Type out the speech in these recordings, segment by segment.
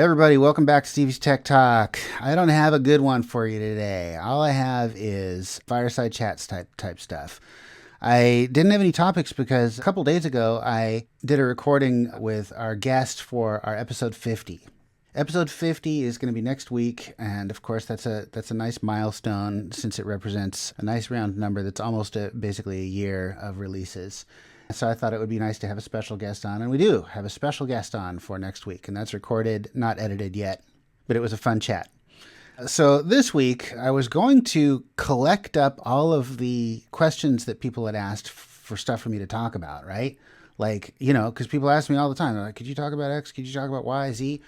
Everybody, welcome back to Stevie's Tech Talk. I don't have a good one for you today. All I have is fireside chats type stuff. I didn't have any topics because a couple days ago I did a recording with our guest for our episode 50. Episode 50 is going to be next week, and of course that's a nice milestone since it represents a nice round number that's almost basically a year of releases. So I thought it would be nice to have a special guest on, and we do have a special guest on for next week, and that's recorded, not edited yet, but it was a fun chat. So this week, I was going to collect up all of the questions that people had asked for stuff for me to talk about, right? Like, because people ask me all the time, they're like, could you talk about X? Could you talk about Y, Z?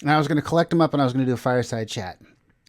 And I was going to collect them up, and I was going to do a fireside chat.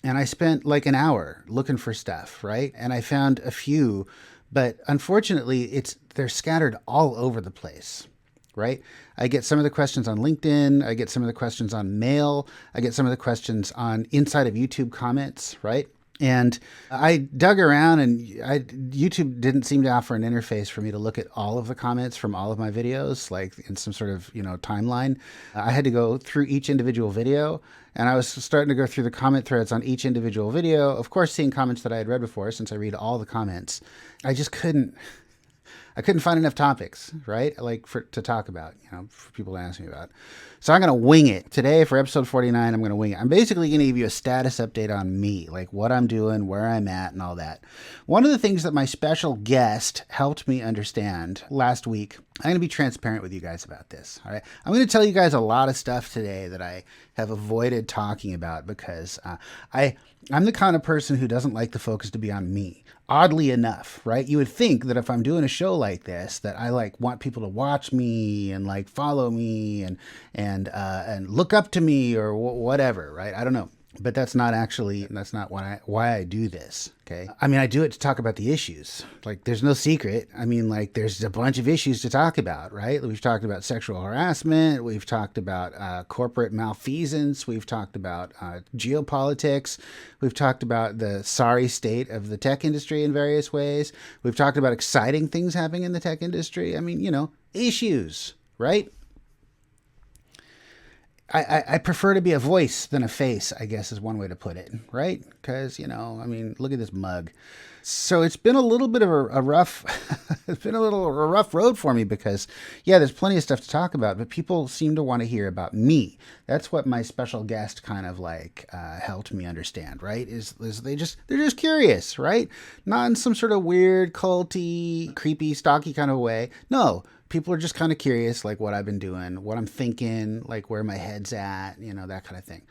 And I spent like an hour looking for stuff, right? And I found a few, but unfortunately, they're scattered all over the place, right? I get some of the questions on LinkedIn. I get some of the questions on mail. I get some of the questions on inside of YouTube comments, right? And I dug around, and YouTube didn't seem to offer an interface for me to look at all of the comments from all of my videos, like in some sort of, timeline. I had to go through each individual video, and I was starting to go through the comment threads on each individual video, of course, seeing comments that I had read before, since I read all the comments. I couldn't find enough topics, right? To talk about, for people to ask me about. So I'm going to wing it. Today for episode 49, I'm going to wing it. I'm basically going to give you a status update on me, like what I'm doing, where I'm at, and all that. One of the things that my special guest helped me understand last week, I'm going to be transparent with you guys about this, all right? I'm going to tell you guys a lot of stuff today that I have avoided talking about because I'm the kind of person who doesn't like the focus to be on me. Oddly enough, right? You would think that if I'm doing a show like this, that I want people to watch me and follow me and look up to me or whatever, right? I don't know. But that's not why I do this, okay? I mean, I do it to talk about the issues. There's no secret. I mean, there's a bunch of issues to talk about, right? We've talked about sexual harassment. We've talked about corporate malfeasance. We've talked about geopolitics. We've talked about the sorry state of the tech industry in various ways. We've talked about exciting things happening in the tech industry. I mean, issues, right? I prefer to be a voice than a face, I guess is one way to put it, right? Because, look at this mug. So it's been a little bit of a rough, rough road for me because, there's plenty of stuff to talk about, but people seem to want to hear about me. That's what my special guest kind of helped me understand, right? Is they're just curious, right? Not in some sort of weird, culty, creepy, stalky kind of way. No. People are just kind of curious, what I've been doing, what I'm thinking, where my head's at, that kind of thing.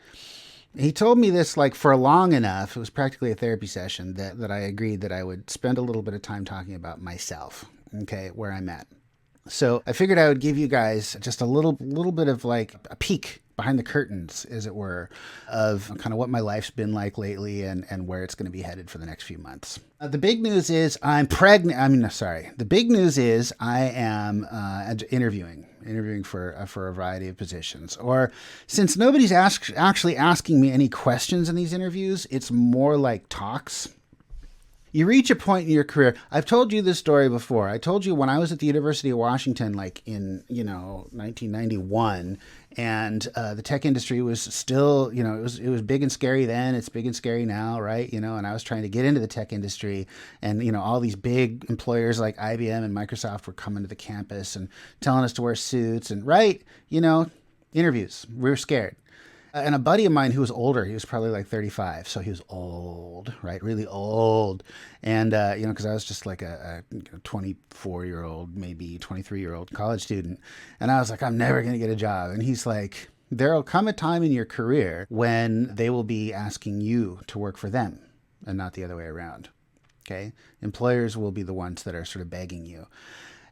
He told me this for long enough. It was practically a therapy session that I agreed that I would spend a little bit of time talking about myself, okay, where I'm at. So I figured I would give you guys just a little bit of a peek behind the curtains, as it were, of kind of what my life's been like lately and where it's going to be headed for the next few months. The big news is I'm pregnant. The big news is I am interviewing for a variety of positions. Or since nobody's actually asking me any questions in these interviews, it's more like talks. You reach a point in your career. I've told you this story before. I told you when I was at the University of Washington, in 1991, and the tech industry was still, it was big and scary then. It's big and scary now, right? And I was trying to get into the tech industry, and all these big employers like IBM and Microsoft were coming to the campus and telling us to wear suits and interviews. We were scared. And a buddy of mine who was older, he was probably 35, so he was old, right? Really old. And, because I was just a 24-year-old, maybe 23-year-old college student. And I was like, I'm never going to get a job. And he's like, there'll come a time in your career when they will be asking you to work for them and not the other way around, okay? Employers will be the ones that are sort of begging you.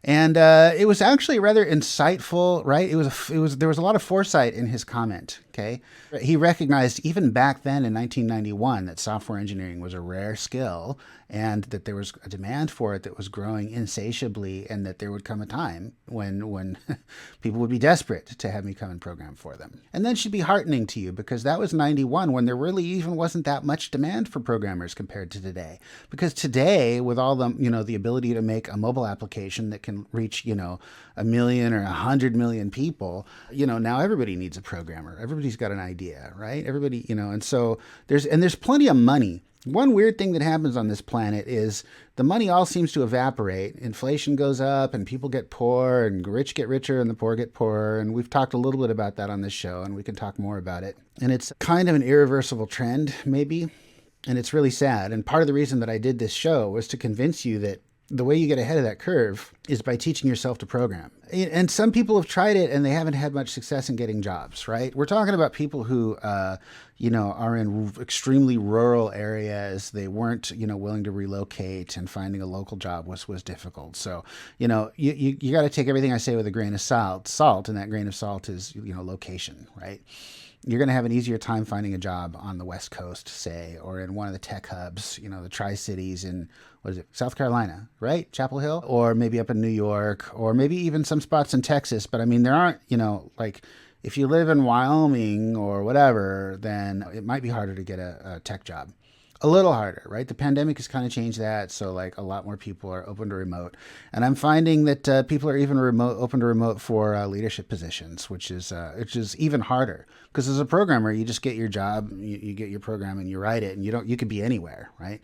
And it was actually rather insightful, right? There was a lot of foresight in his comment, okay? He recognized even back then in 1991 that software engineering was a rare skill and that there was a demand for it that was growing insatiably, and that there would come a time when people would be desperate to have me come and program for them. And that should be heartening to you, because that was 91 when there really even wasn't that much demand for programmers compared to today. Because today, with all the, the ability to make a mobile application that can can reach, 1 million or 100 million people, now everybody needs a programmer. Everybody's got an idea, right? Everybody, and so there's plenty of money. One weird thing that happens on this planet is the money all seems to evaporate. Inflation goes up and people get poor, and rich get richer and the poor get poorer. And we've talked a little bit about that on this show, and we can talk more about it. And it's kind of an irreversible trend, maybe. And it's really sad. And part of the reason that I did this show was to convince you that the way you get ahead of that curve is by teaching yourself to program. And some people have tried it and they haven't had much success in getting jobs, right? We're talking about people who, are in extremely rural areas. They weren't, willing to relocate, and finding a local job was difficult. So, you got to take everything I say with a grain of salt, and that grain of salt is, location, right? You're going to have an easier time finding a job on the West Coast, say, or in one of the tech hubs, the Tri-Cities in, South Carolina, right? Chapel Hill, or maybe up in New York, or maybe even some spots in Texas. But I mean, there aren't, if you live in Wyoming or whatever, then it might be harder to get a tech job. A little harder, right? The pandemic has kind of changed that. So a lot more people are open to remote. And I'm finding that people are even open to remote for leadership positions, which is even harder. Because as a programmer, you just get your job, you get your program and you write it, and you could be anywhere, right?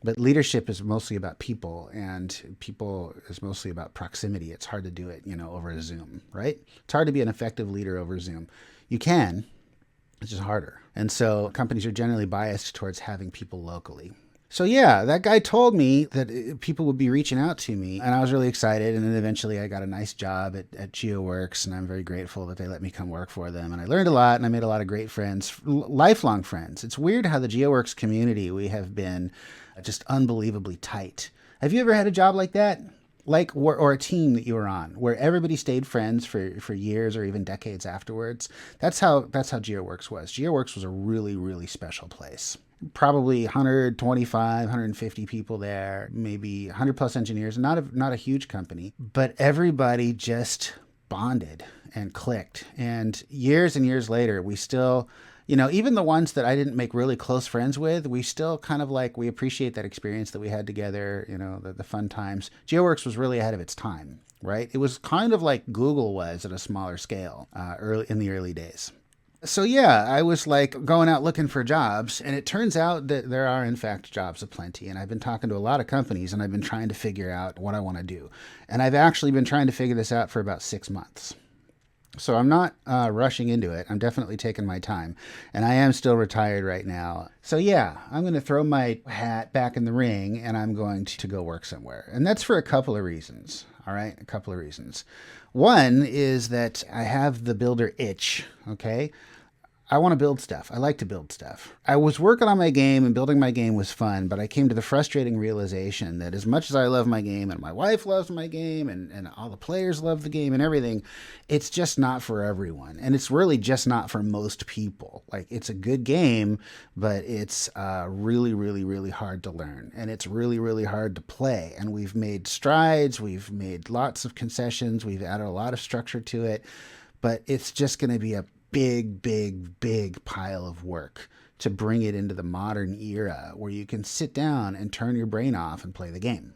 But leadership is mostly about people, and people is mostly about proximity. It's hard to do it, over a Zoom, right? It's hard to be an effective leader over Zoom. You can. It's just harder. And so companies are generally biased towards having people locally. So yeah, that guy told me that people would be reaching out to me, and I was really excited. And then eventually I got a nice job at GeoWorks, and I'm very grateful that they let me come work for them. And I learned a lot, and I made a lot of great friends, lifelong friends. It's weird how the GeoWorks community, we have been just unbelievably tight. Have you ever had a job like that? Or a team that you were on, where everybody stayed friends for years or even decades afterwards? That's how GeoWorks was. GeoWorks was a really, really special place. Probably 125, 150 people there, maybe 100 plus engineers. Not a huge company, but everybody just bonded and clicked. And years later, we still, even the ones that I didn't make really close friends with, we still kind of we appreciate that experience that we had together, the fun times. GeoWorks was really ahead of its time, right? It was kind of like Google was at a smaller scale in the early days. So yeah, I was going out looking for jobs, and it turns out that there are in fact jobs aplenty. And I've been talking to a lot of companies, and I've been trying to figure out what I want to do. And I've actually been trying to figure this out for about 6 months. So I'm not rushing into it. I'm definitely taking my time. And I am still retired right now. So yeah, I'm going to throw my hat back in the ring, and I'm going to go work somewhere. And that's for a couple of reasons. All right, a couple of reasons. One is that I have the builder itch, okay? I want to build stuff. I like to build stuff. I was working on my game, and building my game was fun, but I came to the frustrating realization that as much as I love my game, and my wife loves my game, and all the players love the game and everything, it's just not for everyone. And it's really just not for most people. It's a good game, but it's really, really, really hard to learn. And it's really, really hard to play. And we've made strides. We've made lots of concessions. We've added a lot of structure to it. But it's just going to be a big pile of work to bring it into the modern era where you can sit down and turn your brain off and play the game.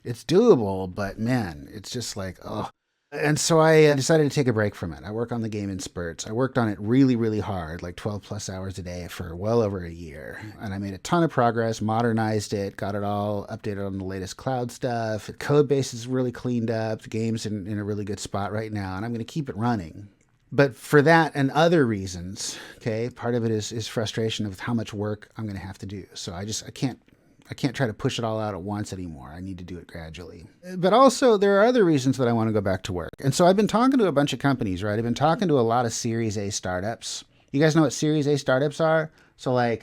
It's doable, but man, it's just oh. And so I decided to take a break from it. I work on the game in spurts. I worked on it really, really hard, 12 plus hours a day for well over a year. And I made a ton of progress, modernized it, got it all updated on the latest cloud stuff. The code base is really cleaned up. The game's in a really good spot right now, and I'm going to keep it running. But for that and other reasons, okay, part of it is frustration of how much work I'm going to have to do. So I can't try to push it all out at once anymore. I need to do it gradually. But also there are other reasons that I want to go back to work. And so I've been talking to a bunch of companies, right? I've been talking to a lot of Series A startups. You guys know what Series A startups are? So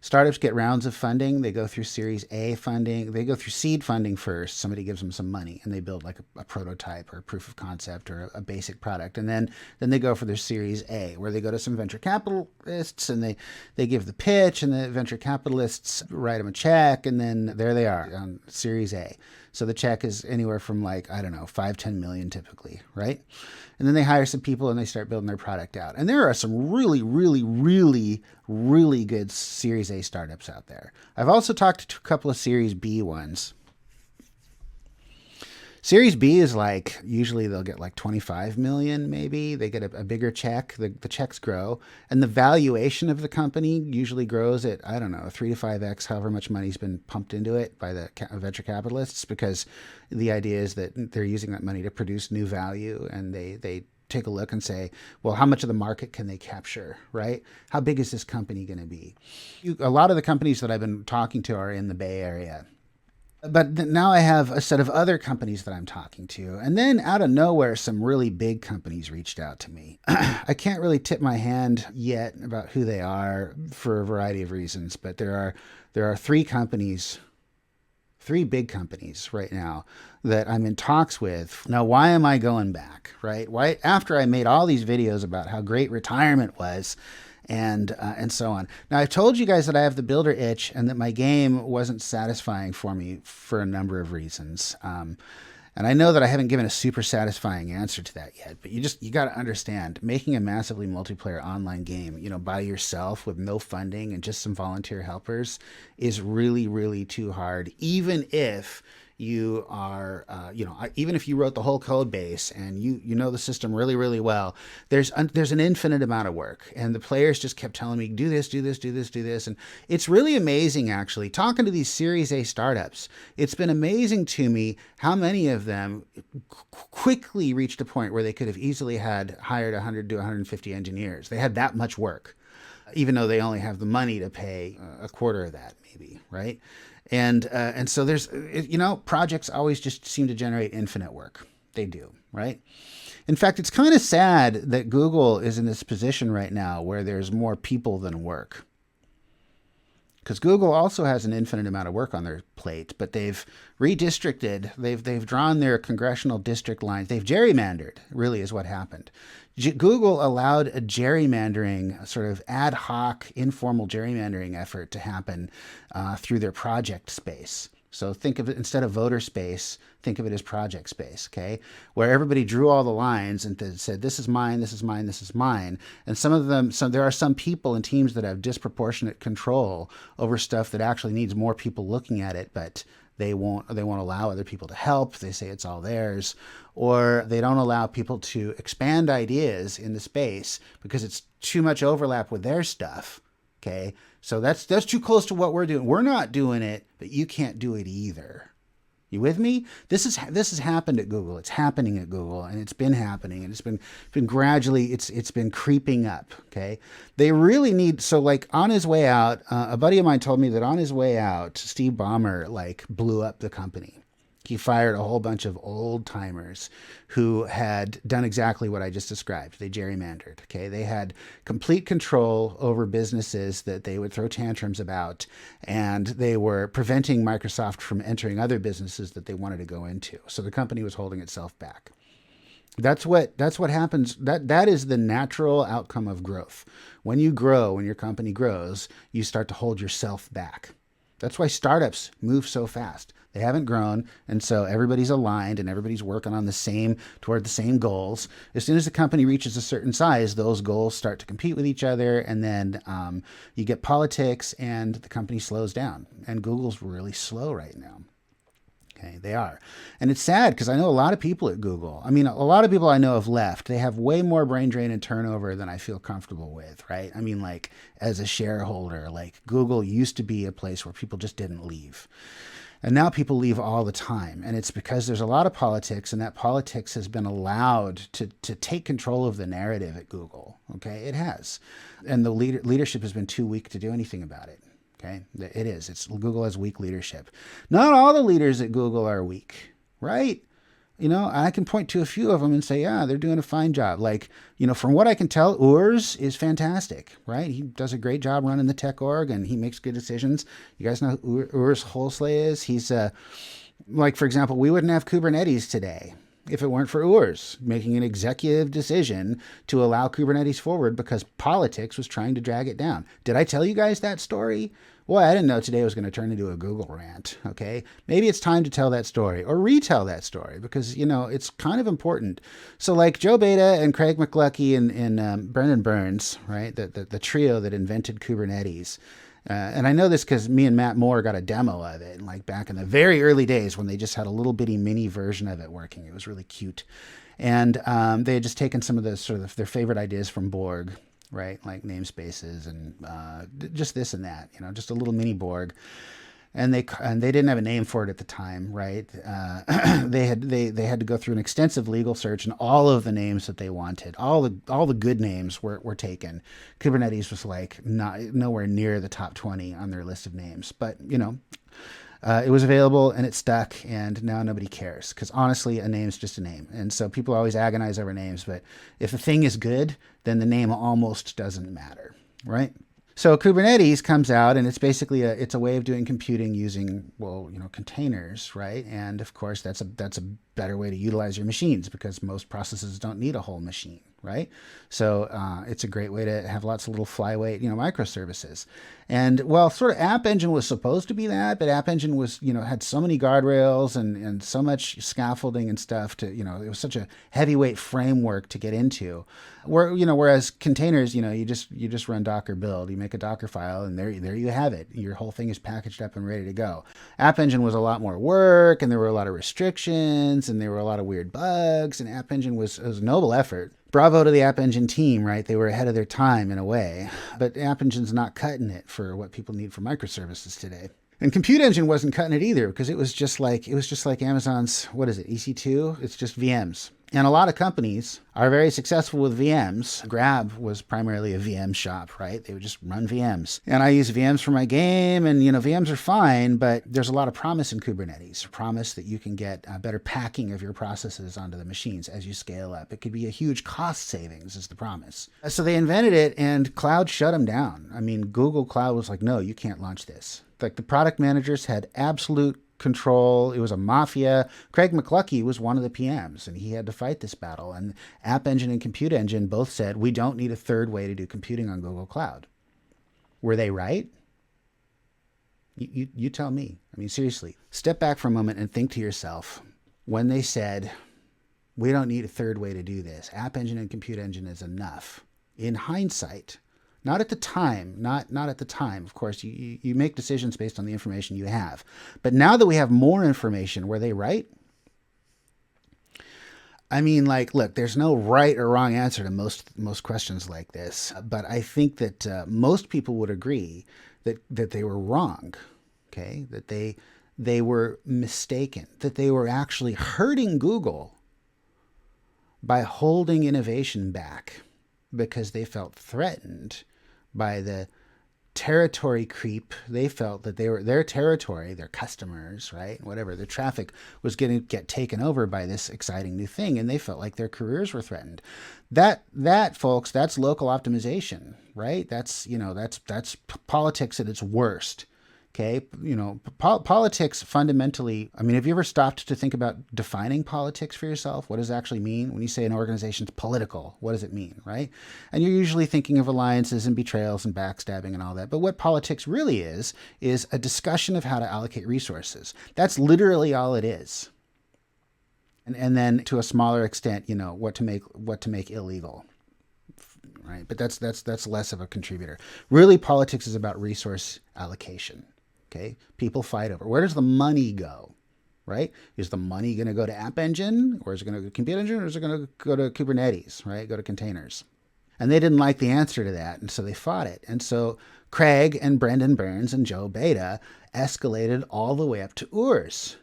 startups get rounds of funding. They go through Series A funding. They go through seed funding first. Somebody gives them some money, and they build a prototype or a proof of concept or a basic product. And then they go for their Series A, where they go to some venture capitalists, and they give the pitch, and the venture capitalists write them a check, and then there they are on Series A. So the check is anywhere from 5-10 million typically, right? And then they hire some people and they start building their product out. And there are some really, really, really, really good Series A startups out there. I've also talked to a couple of Series B ones. Series B is like, usually they'll get like 25 million, maybe. They get a bigger check. The checks grow. And the valuation of the company usually grows at, I don't know, 3 to 5x, however much money's been pumped into it by the venture capitalists, because the idea is that they're using that money to produce new value, and they take a look and say, well, how much of the market can they capture, right? How big is this company going to be? A lot of the companies that I've been talking to are in the Bay Area. But now I have a set of other companies that I'm talking to. And then out of nowhere, some really big companies reached out to me. I can't really tip my hand yet about who they are for a variety of reasons, but there are three big companies right now that I'm in talks with. Now, why am I going back, right? Why, after I made all these videos about how great retirement was, and so on. Now, I've told you guys that I have the builder itch and that my game wasn't satisfying for me for a number of reasons. And I know that I haven't given a super satisfying answer to that yet, but you got to understand, making a massively multiplayer online game, by yourself with no funding and just some volunteer helpers is really, really too hard, even if you are, even if you wrote the whole code base and you know the system really, really well, there's an infinite amount of work. And the players just kept telling me, do this, do this, do this, do this. And it's really amazing, actually, talking to these Series A startups. It's been amazing to me how many of them quickly reached a point where they could have easily hired 100 to 150 engineers. They had that much work, even though they only have the money to pay a quarter of that, maybe, right? And so there's, projects always just seem to generate infinite work. They do, right? In fact, it's kind of sad that Google is in this position right now where there's more people than work. Because Google also has an infinite amount of work on their plate, but they've redistricted, they've drawn their congressional district lines, they've gerrymandered, really is what happened. Google allowed a gerrymandering, sort of ad hoc, informal gerrymandering effort to happen through their project space. So think of it, instead of voter space, think of it as project space, okay? Where everybody drew all the lines and said, this is mine, this is mine, this is mine. And there are some people and teams that have disproportionate control over stuff that actually needs more people looking at it, but they won't allow other people to help. They say it's all theirs. Or they don't allow people to expand ideas in the space because it's too much overlap with their stuff. Okay, so that's too close to what we're doing. We're not doing it, but you can't do it either. You with me? This has happened at Google. It's happening at Google, and it's been happening, and it's been gradually, it's been creeping up. Okay, they really need, so like on his way out, a buddy of mine told me that on his way out, Steve Ballmer like blew up the company. He fired a whole bunch of old timers who had done exactly what I just described. They gerrymandered. Okay, they had complete control over businesses that they would throw tantrums about, and they were preventing Microsoft from entering other businesses that they wanted to go into. So the company was holding itself back. That's what happens. That is the natural outcome of growth. When you grow, when your company grows, you start to hold yourself back. That's why startups move so fast. They haven't grown, and so everybody's aligned and everybody's working on toward the same goals. As soon as the company reaches a certain size, those goals start to compete with each other, and then you get politics and the company slows down. And Google's really slow right now. Okay, they are. And it's sad because I know a lot of people at Google. I mean, a lot of people I know have left. They have way more brain drain and turnover than I feel comfortable with, right? I mean, like as a shareholder, like Google used to be a place where people just didn't leave. And now people leave all the time. And it's because there's a lot of politics, and that politics has been allowed to take control of the narrative at Google. Okay, it has. And the leadership has been too weak to do anything about it. Okay, it is. Google has weak leadership. Not all the leaders at Google are weak, right? I can point to a few of them and say, yeah, they're doing a fine job. Like, from what I can tell, Urs is fantastic, right? He does a great job running the tech org, and he makes good decisions. You guys know who Urs Holsley is? He's, like, for example, we wouldn't have Kubernetes today if it weren't for Urs making an executive decision to allow Kubernetes forward because politics was trying to drag it down. Did I tell you guys that story? Boy, I didn't know today was going to turn into a Google rant, okay? Maybe it's time to tell that story or retell that story because, it's kind of important. So like Joe Beda and Craig McLuckie and Brendan Burns, right, the trio that invented Kubernetes, And I know this because me and Matt Moore got a demo of it, like back in the very early days when they just had a little bitty mini version of it working. It was really cute. And they had just taken some of the sort of their favorite ideas from Borg, right? Like namespaces and just this and that, just a little mini Borg. And they didn't have a name for it at the time, right? They had to go through an extensive legal search, and all of the names that they wanted, all the good names were taken. Kubernetes was like nowhere near the top 20 on their list of names, but it was available and it stuck, and now nobody cares because honestly, a name's just a name. And so people always agonize over names, but if the thing is good, then the name almost doesn't matter, right? So Kubernetes comes out, and it's basically it's a way of doing computing using, containers, right? And of course, that's a better way to utilize your machines because most processes don't need a whole machine, right? So it's a great way to have lots of little flyweight, microservices. And sort of App Engine was supposed to be that, but App Engine was, had so many guardrails and so much scaffolding and stuff to, it was such a heavyweight framework to get into. Whereas containers, you just run Docker build, you make a Docker file, and there you have it. Your whole thing is packaged up and ready to go. App Engine was a lot more work, and there were a lot of restrictions, and there were a lot of weird bugs, and App Engine was a noble effort. Bravo to the App Engine team, right? They were ahead of their time in a way, but App Engine's not cutting it for what people need for microservices today. And Compute Engine wasn't cutting it either because it was just like Amazon's, what is it, EC2? It's just VMs. And a lot of companies are very successful with VMs. Grab was primarily a VM shop, right? They would just run VMs. And I use VMs for my game, and VMs are fine, but there's a lot of promise in Kubernetes. Promise that you can get a better packing of your processes onto the machines as you scale up. It could be a huge cost savings is the promise. So they invented it, and cloud shut them down. I mean, Google Cloud was like, no, you can't launch this. Like the product managers had absolute control. It was a mafia. Craig McLuckie was one of the PMs, and he had to fight this battle. And App Engine and Compute Engine both said, we don't need a third way to do computing on Google Cloud. Were they right? You tell me. I mean, seriously, step back for a moment and think to yourself, when they said, we don't need a third way to do this, App Engine and Compute Engine is enough. In hindsight, not at the time, not at the time. Of course, you make decisions based on the information you have. But now that we have more information, were they right? I mean, look, there's no right or wrong answer to most questions like this. But I think that most people would agree that they were wrong, okay? That they were mistaken, that they were actually hurting Google by holding innovation back because they felt threatened by the territory creep. They felt that their territory, their customers, right, whatever, their traffic was going to get taken over by this exciting new thing, and they felt like their careers were threatened. That folks, that's local optimization, right? That's politics at its worst. Okay, politics fundamentally, I mean, have you ever stopped to think about defining politics for yourself? What does it actually mean? When you say an organization's political, what does it mean, right? And you're usually thinking of alliances and betrayals and backstabbing and all that. But what politics really is a discussion of how to allocate resources. That's literally all it is. And then to a smaller extent, what to make illegal. Right? But that's less of a contributor. Really, politics is about resource allocation. Okay, people fight over where does the money go, right? Is the money going to go to App Engine, or is it going to go to Compute Engine, or is it going to go to Kubernetes, right? Go to containers. And they didn't like the answer to that, and so they fought it. And so Craig and Brendan Burns and Joe Beta escalated all the way up to Urs.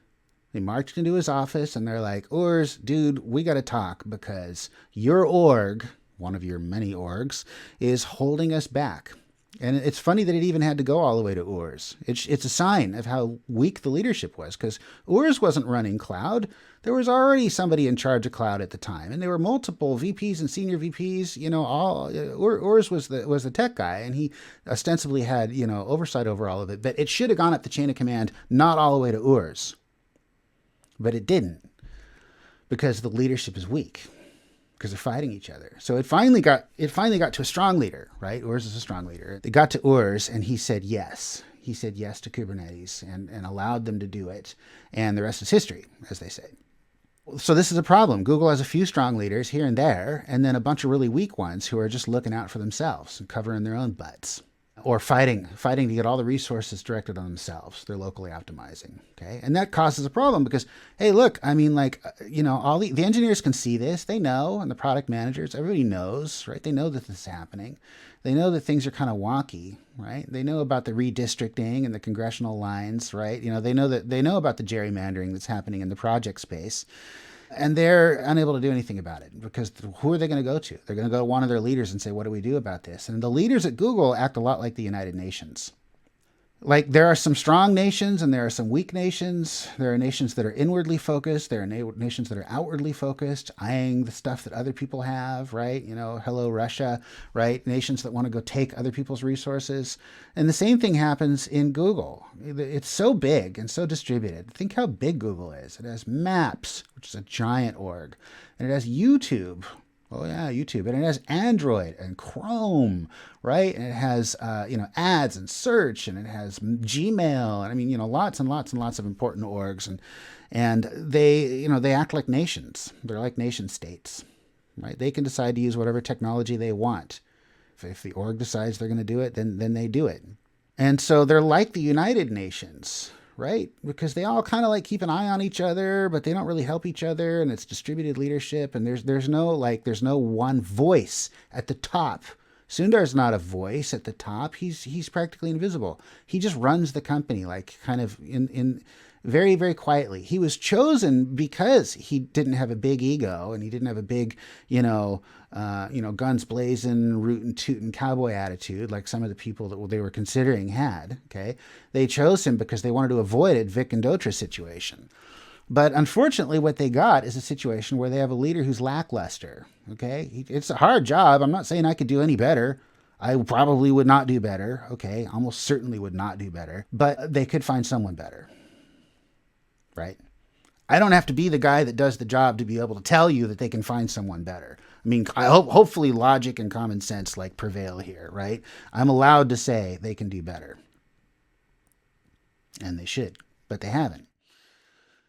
They marched into his office, and they're like, Urs, dude, we got to talk because your org, one of your many orgs, is holding us back. And it's funny that it even had to go all the way to Urs. It's a sign of how weak the leadership was, because Urs wasn't running cloud. There was already somebody in charge of cloud at the time, and there were multiple VPs and senior VPs. Urs was the tech guy, and he ostensibly had oversight over all of it. But it should have gone up the chain of command, not all the way to Urs. But it didn't, because the leadership is weak. Because they're fighting each other. So it finally got to a strong leader, right? Urs is a strong leader. They got to Urs, and he said yes. He said yes to Kubernetes and allowed them to do it. And the rest is history, as they say. So this is a problem. Google has a few strong leaders here and there, and then a bunch of really weak ones who are just looking out for themselves and covering their own butts. or fighting to get all the resources directed on themselves. They're locally optimizing. Okay. And that causes a problem because, hey, look, I mean, like, all the engineers can see this. They know, and the product managers, everybody knows, right? They know that this is happening. They know that things are kind of wonky, right? They know about the redistricting and the congressional lines, right? They know about the gerrymandering that's happening in the project space. And they're unable to do anything about it because who are they going to go to? They're going to go to one of their leaders and say, what do we do about this? And the leaders at Google act a lot like the United Nations. Like, there are some strong nations and there are some weak nations. There are nations that are inwardly focused. There are nations that are outwardly focused, eyeing the stuff that other people have, right? Hello, Russia, right? Nations that want to go take other people's resources. And the same thing happens in Google. It's so big and so distributed. Think how big Google is. It has Maps, which is a giant org, and it has YouTube. Oh yeah, YouTube. And it has Android and Chrome, right? And it has, ads and search, and it has Gmail. And I mean, lots and lots and lots of important orgs. And they act like nations. They're like nation states, right? They can decide to use whatever technology they want. If the org decides they're going to do it, then they do it. And so they're like the United Nations, right? Because they all kind of like keep an eye on each other, but they don't really help each other, and it's distributed leadership, and there's no one voice at the top. Sundar's not a voice at the top. He's practically invisible. He just runs the company, like, kind of in very, very quietly. He was chosen because he didn't have a big ego, and he didn't have a big, guns blazing, rootin' tootin' cowboy attitude like some of the people that they were considering had. Okay, they chose him because they wanted to avoid a Vic and Dotra situation. But unfortunately, what they got is a situation where they have a leader who's lackluster. Okay, it's a hard job. I'm not saying I could do any better. I probably would not do better. Okay, almost certainly would not do better. But they could find someone better. Right? I don't have to be the guy that does the job to be able to tell you that they can find someone better. I mean, hopefully logic and common sense prevail here, right? I'm allowed to say they can do better. And they should, but they haven't.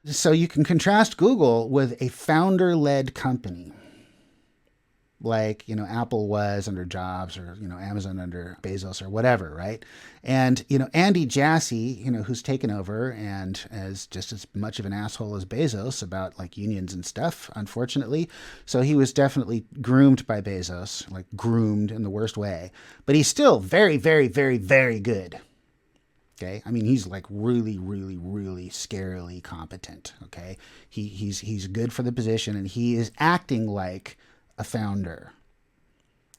So you can contrast Google with a founder-led company, like, Apple was under Jobs, or, Amazon under Bezos, or whatever, right? And, Andy Jassy, who's taken over and is just as much of an asshole as Bezos about, like, unions and stuff, unfortunately. So he was definitely groomed by Bezos, like groomed in the worst way. But he's still very, very, very, very good. Okay, I mean, he's like really, really, really scarily competent. Okay, he's good for the position, and he is acting like a founder.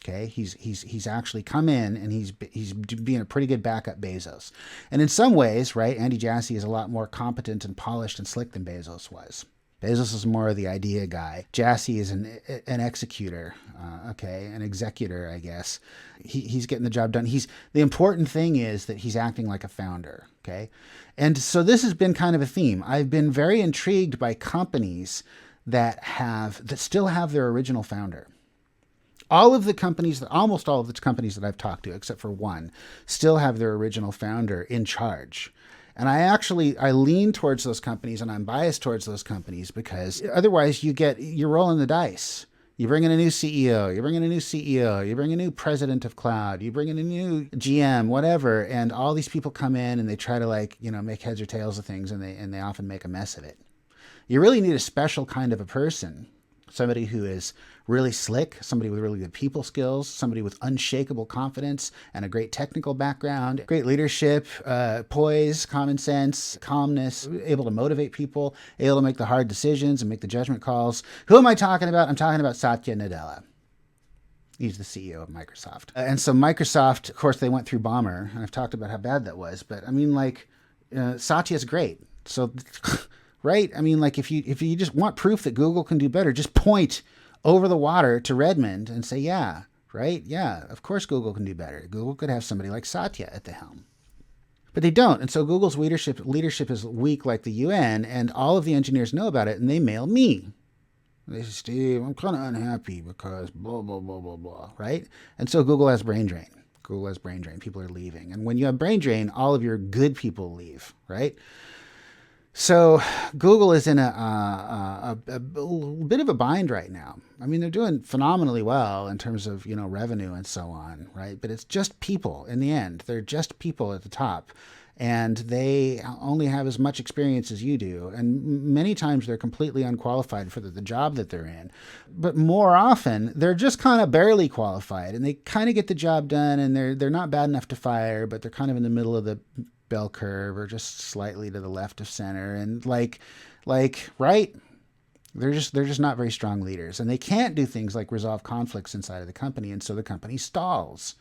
Okay, he's actually come in, and he's being a pretty good backup Bezos. And in some ways, right, Andy Jassy is a lot more competent and polished and slick than Bezos was. Bezos is more of the idea guy. Jassy is an executor, an executor, I guess. He's getting the job done. The important thing is that he's acting like a founder, okay? And so this has been kind of a theme. I've been very intrigued by companies that still have their original founder. Almost all of the companies that I've talked to, except for one, still have their original founder in charge. And I lean towards those companies, and I'm biased towards those companies because otherwise you're rolling the dice. You bring in a new CEO, you bring in a new CEO, you bring a new president of cloud, you bring in a new GM, whatever, and all these people come in and they try to make heads or tails of things, and they often make a mess of it. You really need a special kind of a person. Somebody who is really slick, somebody with really good people skills, somebody with unshakable confidence and a great technical background, great leadership, poise, common sense, calmness, able to motivate people, able to make the hard decisions and make the judgment calls. Who am I talking about? I'm talking about Satya Nadella. He's the CEO of Microsoft. And so Microsoft, of course, they went through Bomber, and I've talked about how bad that was. But I mean, Satya's great. So... Right? I mean, if you just want proof that Google can do better, just point over the water to Redmond and say, yeah, right? Yeah, of course Google can do better. Google could have somebody like Satya at the helm. But they don't. And so Google's leadership is weak like the UN, and all of the engineers know about it, and they mail me. They say, Steve, I'm kind of unhappy because blah, blah, blah, blah, blah, right? And so Google has brain drain. People are leaving. And when you have brain drain, all of your good people leave, right? So Google is in a bit of a bind right now. I mean, they're doing phenomenally well in terms of, revenue and so on, right? But it's just people in the end. They're just people at the top. And they only have as much experience as you do. And many times they're completely unqualified for the job that they're in. But more often, they're just kind of barely qualified and they kind of get the job done and they're not bad enough to fire, but they're kind of in the middle of the bell curve or just slightly to the left of center. And right, they're just not very strong leaders. And they can't do things like resolve conflicts inside of the company. And so the company stalls.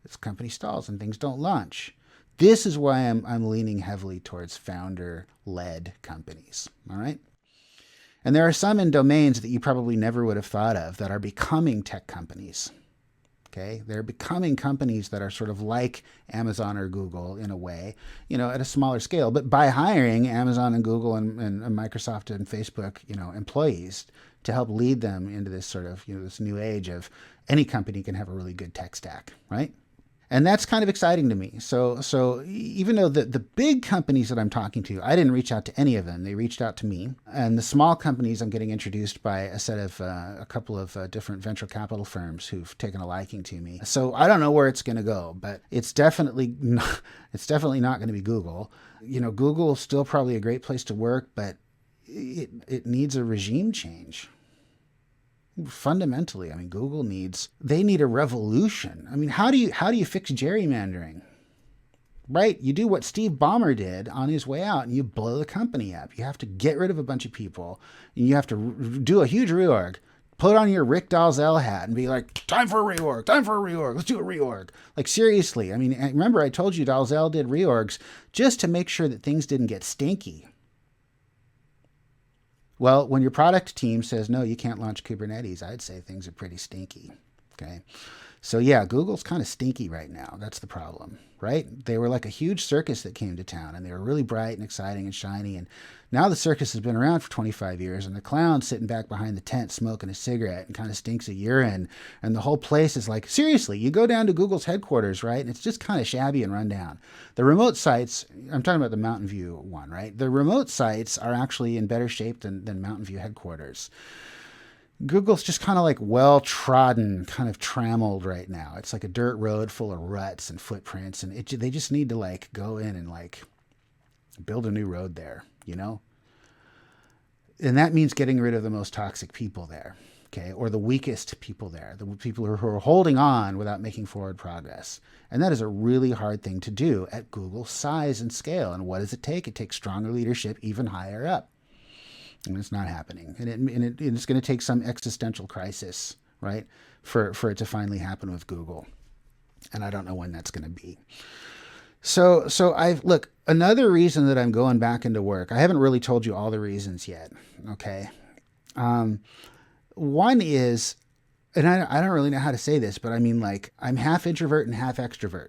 This company stalls and things don't launch. This is why I'm leaning heavily towards founder-led companies, all right? And there are some in domains that you probably never would have thought of that are becoming tech companies, okay? They're becoming companies that are sort of like Amazon or Google in a way, at a smaller scale, but by hiring Amazon and Google and Microsoft and Facebook, employees to help lead them into this sort of, this new age of any company can have a really good tech stack, right? And that's kind of exciting to me. So even though the big companies that I'm talking to, I didn't reach out to any of them. They reached out to me. And the small companies, I'm getting introduced by a couple of different venture capital firms who've taken a liking to me. So I don't know where it's going to go, but it's definitely not going to be Google. Google is still probably a great place to work, but it needs a regime change. Fundamentally, I mean, they need a revolution. I mean, how do you fix gerrymandering? Right? You do what Steve Ballmer did on his way out and you blow the company up. You have to get rid of a bunch of people and you have to do a huge reorg. Put on your Rick Dalzell hat and be like, time for a reorg, let's do a reorg. Like, seriously. I mean, remember I told you Dalzell did reorgs just to make sure that things didn't get stinky. Well, when your product team says, no, you can't launch Kubernetes, I'd say things are pretty stinky. Okay. So yeah, Google's kind of stinky right now. That's the problem, right? They were like a huge circus that came to town and they were really bright and exciting and shiny. And now the circus has been around for 25 years and the clown's sitting back behind the tent smoking a cigarette and kind of stinks of urine. And the whole place is like, seriously, you go down to Google's headquarters, right? And it's just kind of shabby and run down. The remote sites, I'm talking about the Mountain View one, right? The remote sites are actually in better shape than Mountain View headquarters. Google's just kind of like well-trodden, kind of trammeled right now. It's like a dirt road full of ruts and footprints, and they just need to like go in and like build a new road there, And that means getting rid of the most toxic people there, okay, or the weakest people there, the people who are holding on without making forward progress. And that is a really hard thing to do at Google's size and scale. And what does it take? It takes stronger leadership even higher up. And it's not happening. And it's going to take some existential crisis, right, for it to finally happen with Google. And I don't know when that's going to be. So look, another reason that I'm going back into work, I haven't really told you all the reasons yet, okay? One is, and I don't really know how to say this, but I mean, like, I'm half introvert and half extrovert.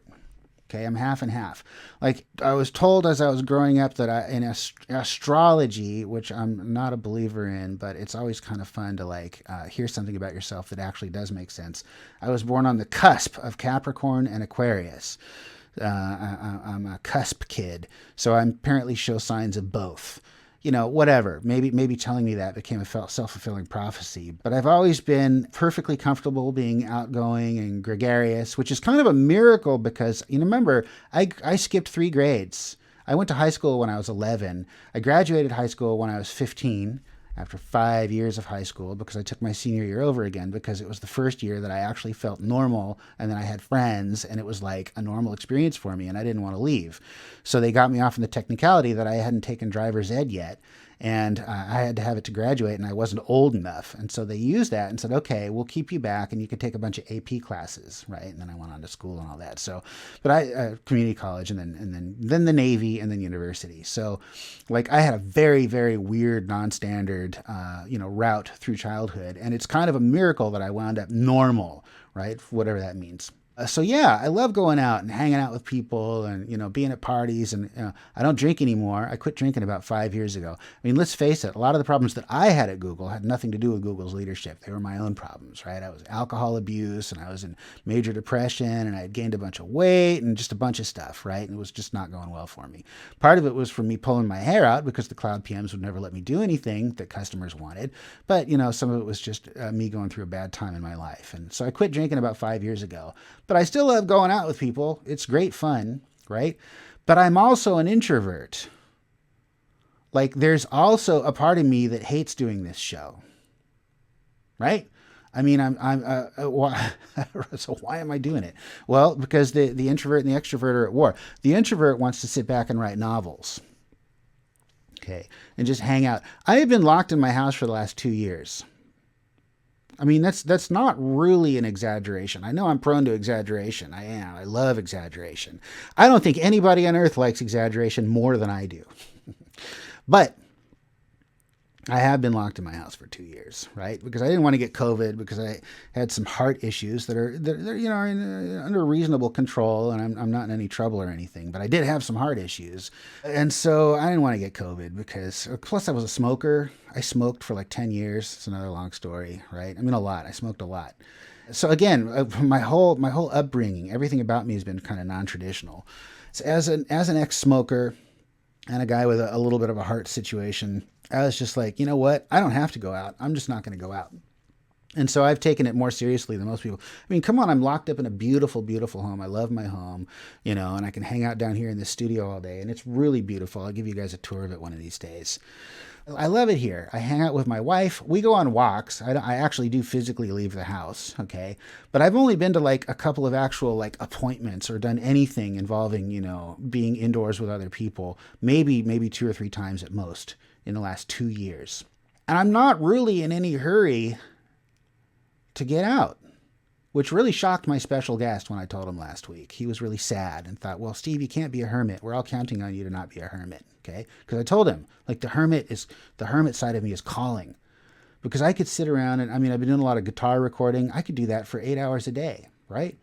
Okay, I'm half and half. Like, I was told as I was growing up that in astrology, which I'm not a believer in, but it's always kind of fun to like hear something about yourself that actually does make sense. I was born on the cusp of Capricorn and Aquarius. I'm a cusp kid, so I apparently show signs of both. Whatever. Maybe telling me that became a self-fulfilling prophecy. But I've always been perfectly comfortable being outgoing and gregarious, which is kind of a miracle because, remember, I skipped 3 grades. I went to high school when I was 11. I graduated high school when I was 15 after 5 years of high school because I took my senior year over again because it was the first year that I actually felt normal and then I had friends and it was like a normal experience for me and I didn't want to leave. So they got me off in the technicality that I hadn't taken driver's ed yet and I had to have it to graduate and I wasn't old enough. And so they used that and said, okay, we'll keep you back and you can take a bunch of AP classes, right? And then I went on to school and all that. So, but I community college and then the Navy and then university. So like I had a very, very weird, non-standard, route through childhood. And it's kind of a miracle that I wound up normal, right? Whatever that means. So yeah, I love going out and hanging out with people and, being at parties. And I don't drink anymore. I quit drinking about 5 years ago. I mean, let's face it, a lot of the problems that I had at Google had nothing to do with Google's leadership. They were my own problems, right? I was alcohol abuse, and I was in major depression, and I had gained a bunch of weight and just a bunch of stuff, right? And it was just not going well for me. Part of it was from me pulling my hair out because the cloud PMs would never let me do anything that customers wanted. But, some of it was just me going through a bad time in my life. And so I quit drinking about 5 years ago. But I still love going out with people. It's great fun, right? But I'm also an introvert. Like, there's also a part of me that hates doing this show, right? I mean, so why am I doing it? Well, because the introvert and the extrovert are at war. The introvert wants to sit back and write novels, okay, and just hang out. I have been locked in my house for the last 2 years. I mean, that's not really an exaggeration. I know I'm prone to exaggeration. I am. I love exaggeration. I don't think anybody on earth likes exaggeration more than I do. But I have been locked in my house for 2 years, right? Because I didn't want to get COVID, because I had some heart issues that are under reasonable control, and I'm not in any trouble or anything. But I did have some heart issues, and so I didn't want to get COVID because. Plus, I was a smoker. I smoked for like 10 years. It's another long story, right? I mean, a lot. I smoked a lot. So again, my whole upbringing, everything about me has been kind of non-traditional. So as an ex-smoker and a guy with a little bit of a heart situation, I was just like, you know what? I don't have to go out. I'm just not going to go out. And so I've taken it more seriously than most people. I mean, come on, I'm locked up in a beautiful, beautiful home. I love my home, and I can hang out down here in the studio all day, and it's really beautiful. I'll give you guys a tour of it one of these days. I love it here. I hang out with my wife. We go on walks. I actually do physically leave the house, okay? But I've only been to like a couple of actual like appointments or done anything involving, being indoors with other people, maybe 2 or 3 times at most in the last 2 years. And I'm not really in any hurry to get out, which really shocked my special guest when I told him last week. He was really sad and thought, well, Steve, you can't be a hermit. We're all counting on you to not be a hermit, okay? Because I told him, like, the hermit side of me is calling. Because I could sit around and, I've been doing a lot of guitar recording. I could do that for 8 hours a day, right?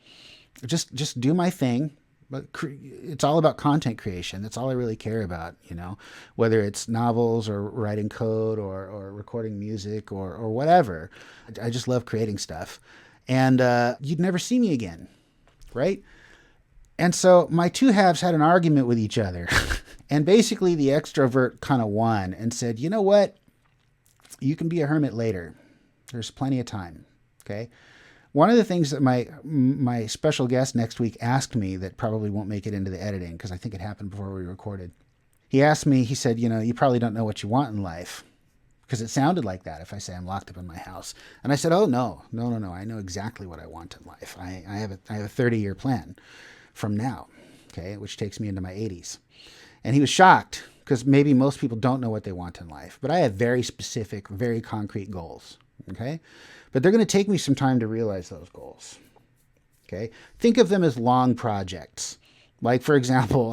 Just do my thing. But it's all about content creation. That's all I really care about, whether it's novels or writing code or recording music or whatever. I just love creating stuff. And you'd never see me again, right? And so my two halves had an argument with each other. And basically the extrovert kind of won and said, you know what? You can be a hermit later. There's plenty of time, okay? One of the things that my special guest next week asked me that probably won't make it into the editing, because I think it happened before we recorded. He asked me, he said, you probably don't know what you want in life. Because it sounded like that if I say I'm locked up in my house. And I said, oh, no. I know exactly what I want in life. I have a 30-year plan from now, okay, which takes me into my 80s. And he was shocked, because maybe most people don't know what they want in life. But I have very specific, very concrete goals, okay? But they're going to take me some time to realize those goals, okay? Think of them as long projects. Like, for example,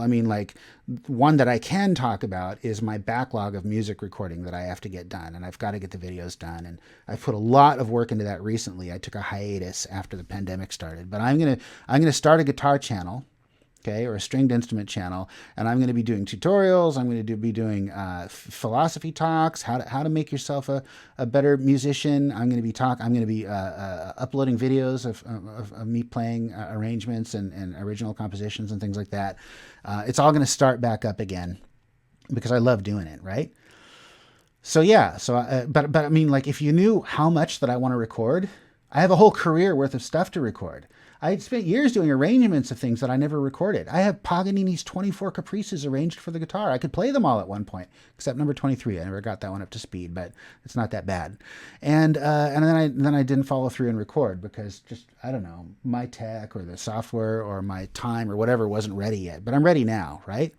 one that I can talk about is my backlog of music recording that I have to get done, and I've got to get the videos done, and I've put a lot of work into that recently. I took a hiatus after the pandemic started, but I'm gonna start a guitar channel, okay, or a stringed instrument channel, and I'm going to be doing tutorials. I'm going to be doing philosophy talks, how to make yourself a better musician. I'm going to be uploading videos of me playing arrangements and original compositions and things like that. It's all going to start back up again because I love doing it, right? So yeah, but I mean, like, if you knew how much that I want to record, I have a whole career worth of stuff to record. I spent years doing arrangements of things that I never recorded. I have Paganini's 24 Caprices arranged for the guitar. I could play them all at one point, except number 23. I never got that one up to speed, but it's not that bad. And then I didn't follow through and record because just, I don't know, my tech or the software or my time or whatever wasn't ready yet. But I'm ready now, right?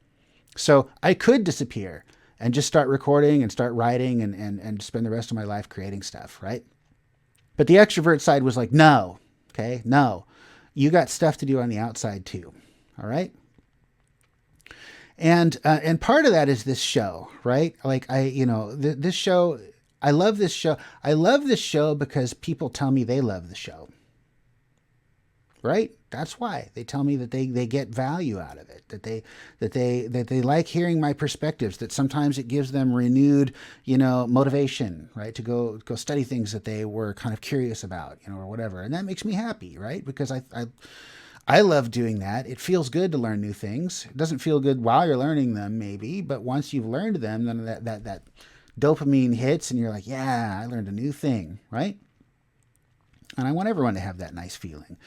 So I could disappear and just start recording and start writing and spend the rest of my life creating stuff, right? But the extrovert side was like, no, okay, no. You got stuff to do on the outside too, all right? And part of that is this show, right? Like this show, I love this show. I love this show because people tell me they love the show, right? That's why they tell me that they get value out of it, that they like hearing my perspectives, that sometimes it gives them renewed, motivation, right, to go study things that they were kind of curious about, or whatever. And that makes me happy, right? Because I love doing that. It feels good to learn new things. It doesn't feel good while you're learning them, maybe, but once you've learned them, then that dopamine hits and you're like, yeah, I learned a new thing, right? And I want everyone to have that nice feeling.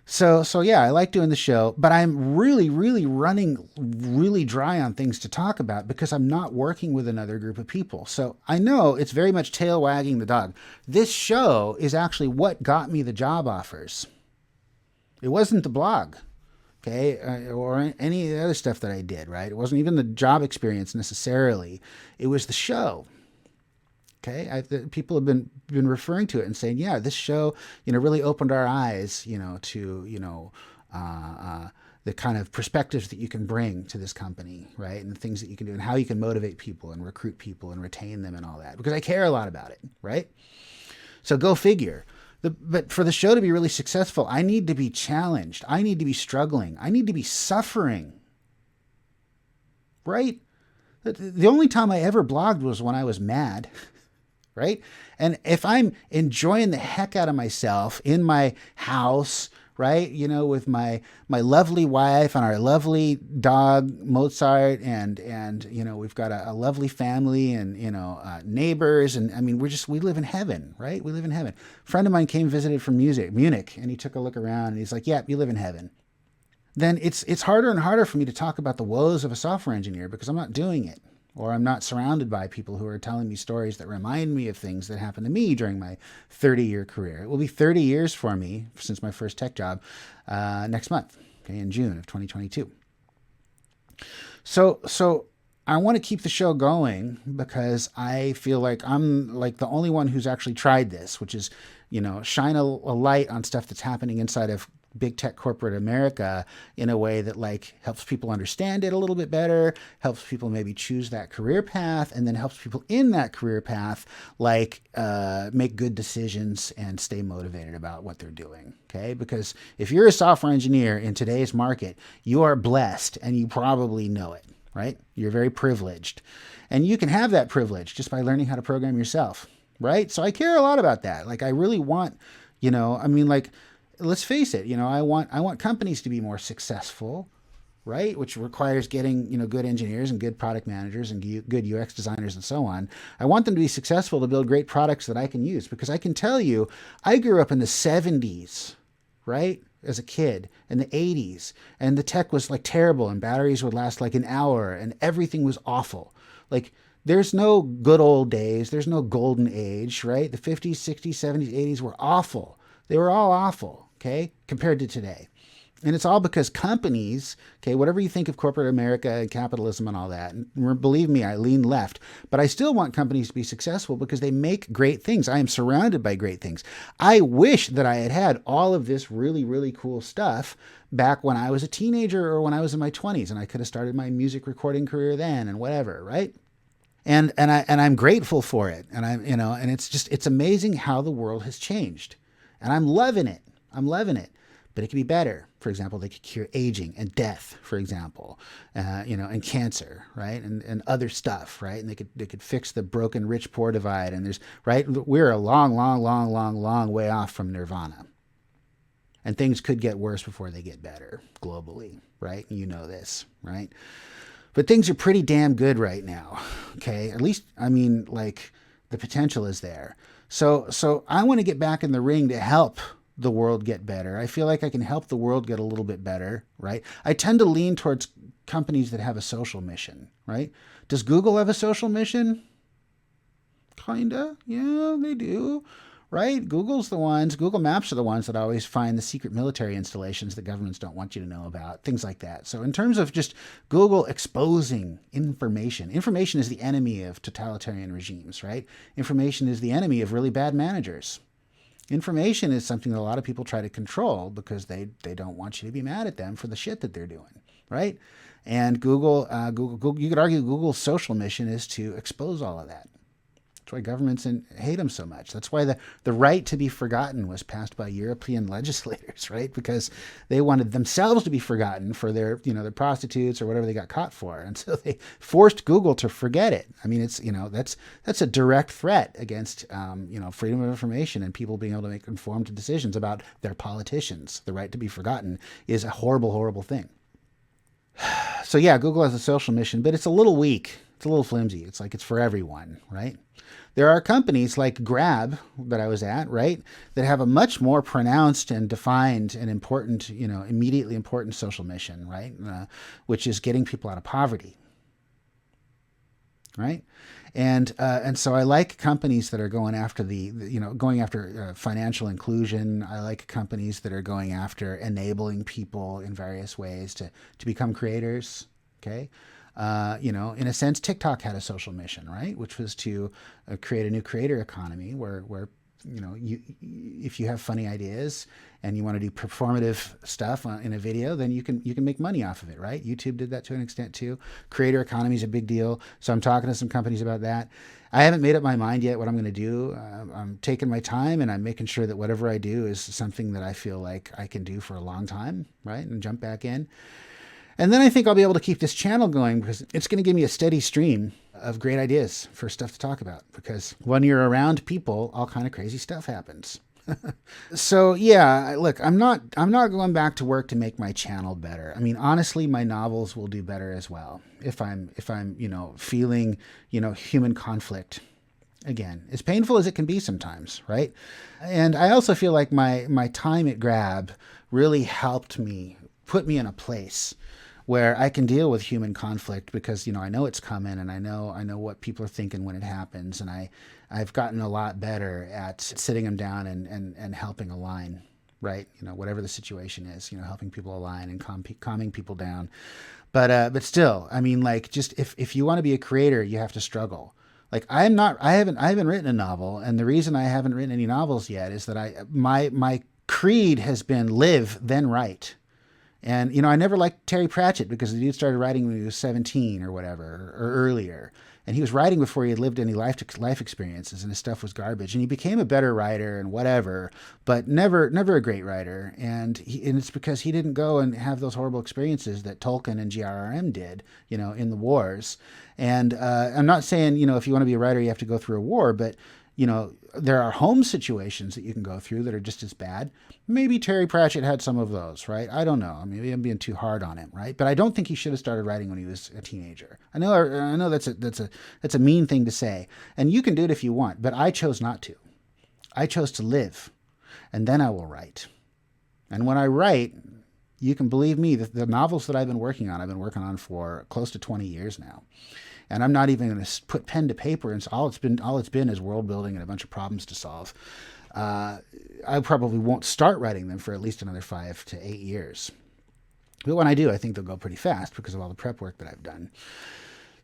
So yeah, I like doing the show, but I'm really running really dry on things to talk about because I'm not working with another group of people. So I know it's very much tail wagging the dog. This show is actually what got me the job offers. It wasn't the blog, okay, or any of the other stuff that I did, right? It wasn't even the job experience necessarily. It was the show. Okay, people have been referring to it and saying, yeah, this show, really opened our eyes, to, the kind of perspectives that you can bring to this company, right? And the things that you can do and how you can motivate people and recruit people and retain them and all that, because I care a lot about it, right? So go figure. But for the show to be really successful, I need to be challenged. I need to be struggling. I need to be suffering, right? The only time I ever blogged was when I was mad. Right? And if I'm enjoying the heck out of myself in my house, right, with my lovely wife and our lovely dog Mozart, and we've got a lovely family and neighbors, and I mean we live in heaven, right? We live in heaven. A friend of mine came visited from Munich, and he took a look around and he's like, "Yeah, you live in heaven." Then it's harder and harder for me to talk about the woes of a software engineer because I'm not doing it. Or I'm not surrounded by people who are telling me stories that remind me of things that happened to me during my 30-year career. It will be 30 years for me since my first tech job next month, okay, in June of 2022. So I want to keep the show going because I feel like I'm like the only one who's actually tried this, which is, shine a light on stuff that's happening inside of big tech corporate America in a way that like helps people understand it a little bit better, helps people maybe choose that career path, and then helps people in that career path like make good decisions and stay motivated about what they're doing. Okay, because if you're a software engineer in today's market, you are blessed and you probably know it, right? You're very privileged, and you can have that privilege just by learning how to program yourself, right? So I care a lot about that. Like I really want, let's face it, I want companies to be more successful, right? Which requires getting, good engineers and good product managers and good UX designers and so on. I want them to be successful to build great products that I can use, because I can tell you, I grew up in the 70s, right? As a kid, in the 80s, and the tech was like terrible and batteries would last like an hour and everything was awful. Like there's no good old days. There's no golden age, right? The 50s, 60s, 70s, 80s were awful. They were all awful. Okay, compared to today. And it's all because companies, okay, whatever you think of corporate America and capitalism and all that, and believe me, I lean left, but I still want companies to be successful because they make great things. I am surrounded by great things. I wish that I had had all of this really, really cool stuff back when I was a teenager or when I was in my 20s, and I could have started my music recording career then and whatever, right? And I'm grateful for it. And and it's amazing how the world has changed. And I'm loving it. But it could be better. For example, they could cure aging and death, for example, and cancer, right? And other stuff, right? And they could fix the broken rich-poor divide. And we're a long way off from nirvana. And things could get worse before they get better globally, right? You know this, right? But things are pretty damn good right now, okay? At least, the potential is there. So I want to get back in the ring to help the world get better. I feel like I can help the world get a little bit better, right? I tend to lean towards companies that have a social mission, right? Does Google have a social mission? Kinda. Yeah, they do, right? Google Maps are the ones that always find the secret military installations that governments don't want you to know about, things like that. So in terms of just Google exposing information is the enemy of totalitarian regimes, right? Information is the enemy of really bad managers. Information is something that a lot of people try to control because they don't want you to be mad at them for the shit that they're doing, right? And Google, you could argue Google's social mission is to expose all of that. That's why governments hate them so much. That's why the right to be forgotten was passed by European legislators, right? Because they wanted themselves to be forgotten for their prostitutes or whatever they got caught for. And so they forced Google to forget it. I mean, it's, that's a direct threat against, freedom of information and people being able to make informed decisions about their politicians. The right to be forgotten is a horrible, horrible thing. So yeah, Google has a social mission, but it's a little weak. It's a little flimsy. It's like it's for everyone, right? There are companies like Grab that I was at, right, that have a much more pronounced and defined and important, immediately important social mission, right, which is getting people out of poverty, right? And so I like companies that are going after going after financial inclusion. I like companies that are going after enabling people in various ways to become creators. Okay. In a sense, TikTok had a social mission, right? Which was to create a new creator economy where if you have funny ideas and you want to do performative stuff in a video, then you can make money off of it, right? YouTube did that to an extent too. Creator economy is a big deal. So I'm talking to some companies about that. I haven't made up my mind yet what I'm going to do. I'm taking my time and I'm making sure that whatever I do is something that I feel like I can do for a long time, right? And jump back in. And then I think I'll be able to keep this channel going because it's going to give me a steady stream of great ideas for stuff to talk about. Because when you're around people, all kind of crazy stuff happens. So yeah, look, I'm not going back to work to make my channel better. I mean, honestly, my novels will do better as well if I'm feeling human conflict again, as painful as it can be sometimes, right? And I also feel like my time at Grab really helped me put me in a place where I can deal with human conflict because, I know it's coming and I know what people are thinking when it happens. And I've gotten a lot better at sitting them down and helping align, right? Whatever the situation is, helping people align and calming people down. But still, I mean, like, just if you want to be a creator, you have to struggle. Like I haven't written a novel. And the reason I haven't written any novels yet is that my creed has been live, then write. And, I never liked Terry Pratchett because the dude started writing when he was 17 or whatever, or earlier. And he was writing before he had lived any life experiences, and his stuff was garbage. And he became a better writer and whatever, but never a great writer. And it's because he didn't go and have those horrible experiences that Tolkien and G.R.R.M. did, in the wars. And I'm not saying, if you want to be a writer, you have to go through a war, but there are home situations that you can go through that are just as bad. Maybe Terry Pratchett had some of those, right? I don't know. Maybe I'm being too hard on him, right? But I don't think he should have started writing when he was a teenager. I know that's a mean thing to say, and you can do it if you want, but I chose not to. I chose to live, and then I will write. And when I write, you can believe me, the novels that I've been working on for close to 20 years now. And I'm not even going to put pen to paper. And so all it's been is world building and a bunch of problems to solve. I probably won't start writing them for at least another 5 to 8 years. But when I do, I think they'll go pretty fast because of all the prep work that I've done.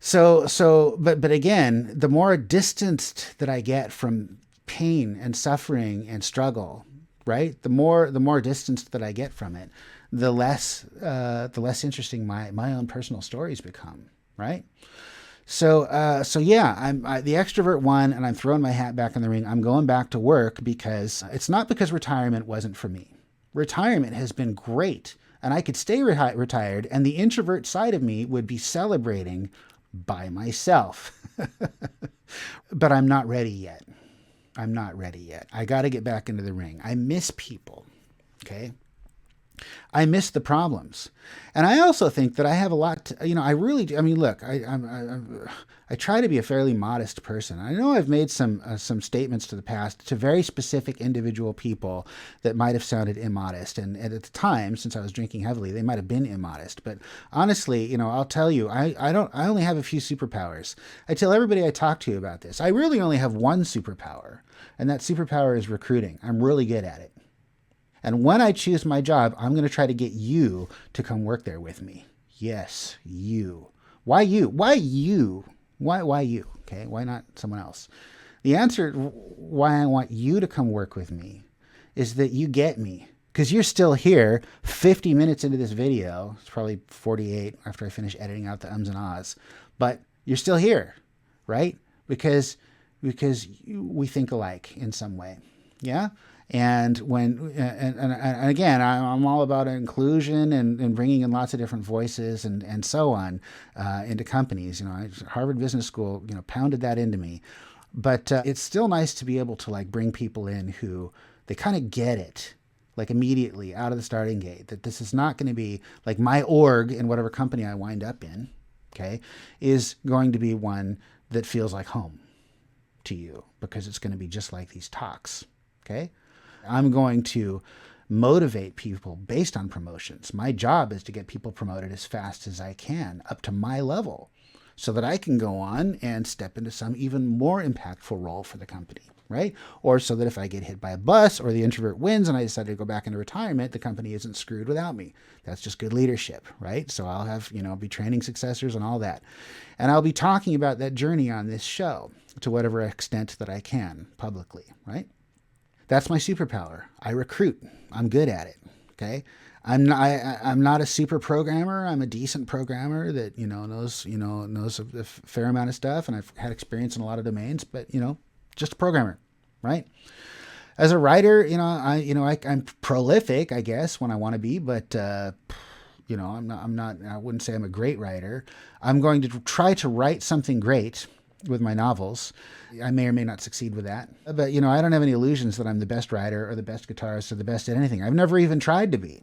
But again, the more distanced that I get from pain and suffering and struggle, right? The more distanced that I get from it, the less interesting my own personal stories become, right? So yeah, I'm the extrovert one, and I'm throwing my hat back in the ring. I'm going back to work because it's not because retirement wasn't for me. Retirement has been great, and I could stay retired, and the introvert side of me would be celebrating by myself. But I'm not ready yet. I got to get back into the ring. I miss people, okay? I miss the problems. And I also think that I have a lot to, I really do. I mean, look, I try to be a fairly modest person. I know I've made some statements to the past to very specific individual people that might have sounded immodest. And at the time, since I was drinking heavily, they might have been immodest. But honestly, I'll tell you, I only have a few superpowers. I tell everybody I talk to about this. I really only have one superpower, and that superpower is recruiting. I'm really good at it. And when I choose my job, I'm going to try to get you to come work there with me. Yes, you. Why you? Why you? Why you? Okay, why not someone else? The answer why I want you to come work with me is that you get me. Because you're still here 50 minutes into this video. It's probably 48 after I finish editing out the ums and ahs. But you're still here, right? Because because we think alike in some way. Yeah. And and again, I'm all about inclusion and bringing in lots of different voices and so on into companies. Harvard Business School, pounded that into me. But it's still nice to be able to like bring people in who they kind of get it, like immediately out of the starting gate, that this is not going to be like my org in whatever company I wind up in, okay, is going to be one that feels like home to you, because it's going to be just like these talks, okay? I'm going to motivate people based on promotions. My job is to get people promoted as fast as I can up to my level so that I can go on and step into some even more impactful role for the company, right? Or so that if I get hit by a bus or the introvert wins and I decide to go back into retirement, the company isn't screwed without me. That's just good leadership, right? So I'll have, be training successors and all that. And I'll be talking about that journey on this show to whatever extent that I can publicly, right? That's my superpower. I recruit. I'm good at it. Okay. I'm not a super programmer. I'm a decent programmer that, knows a fair amount of stuff. And I've had experience in a lot of domains, but, just a programmer. Right. As a writer, I'm prolific, I guess, when I want to be, but, I'm not, I wouldn't say I'm a great writer. I'm going to try to write something great with my novels. I may or may not succeed with that. But, I don't have any illusions that I'm the best writer or the best guitarist or the best at anything. I've never even tried to be.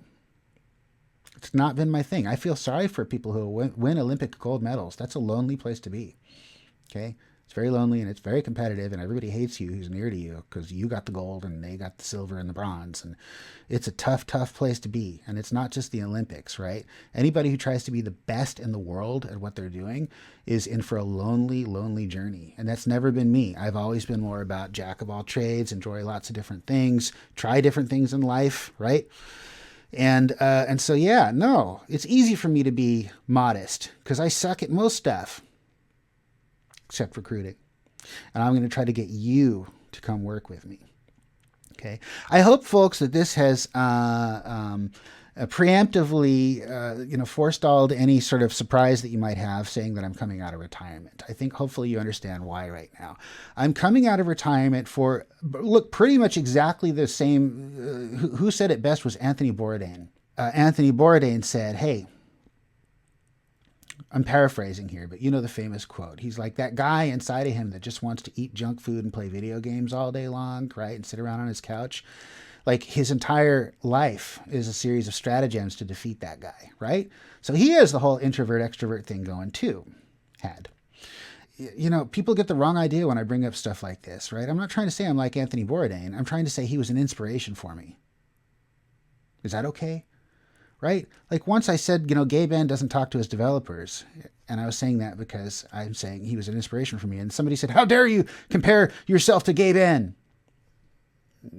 It's not been my thing. I feel sorry for people who win Olympic gold medals. That's a lonely place to be. Okay? It's very lonely and it's very competitive and everybody hates you who's near to you because you got the gold and they got the silver and the bronze. And it's a tough, tough place to be. And it's not just the Olympics, right? Anybody who tries to be the best in the world at what they're doing is in for a lonely, lonely journey. And that's never been me. I've always been more about jack of all trades, enjoy lots of different things, try different things in life, right? And so, yeah, no, it's easy for me to be modest because I suck at most stuff. Except recruiting. And I'm going to try to get you to come work with me. Okay. I hope, folks, that this has preemptively, forestalled any sort of surprise that you might have saying that I'm coming out of retirement. I think hopefully you understand why right now. I'm coming out of retirement for, look, pretty much exactly the same. Who said it best was Anthony Bourdain. Anthony Bourdain said, hey, I'm paraphrasing here, but the famous quote. He's like that guy inside of him that just wants to eat junk food and play video games all day long, right? And sit around on his couch. Like his entire life is a series of stratagems to defeat that guy, right? So he has the whole introvert-extrovert thing going too. People get the wrong idea when I bring up stuff like this, right? I'm not trying to say I'm like Anthony Bourdain. I'm trying to say he was an inspiration for me. Is that okay? Right? Like once I said, Gay Ben doesn't talk to his developers. And I was saying that because I'm saying he was an inspiration for me. And somebody said, how dare you compare yourself to Gay Ben?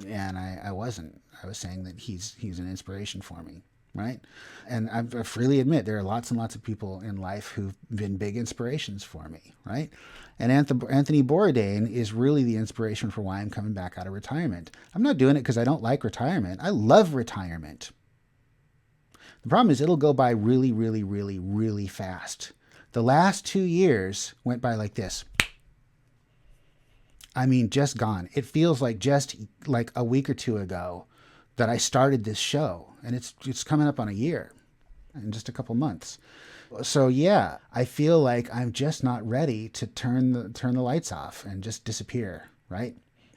And I wasn't. I was saying that he's an inspiration for me. Right? And I freely admit there are lots and lots of people in life who've been big inspirations for me. Right? And Anthony Bourdain is really the inspiration for why I'm coming back out of retirement. I'm not doing it because I don't like retirement. I love retirement. The problem is it'll go by really, really, really, really fast. The last 2 years went by like this. I mean, just gone. It feels like just like a week or two ago that I started this show, and it's coming up on a year in just a couple months. So yeah, I feel like I'm just not ready to turn the lights off and just disappear, right?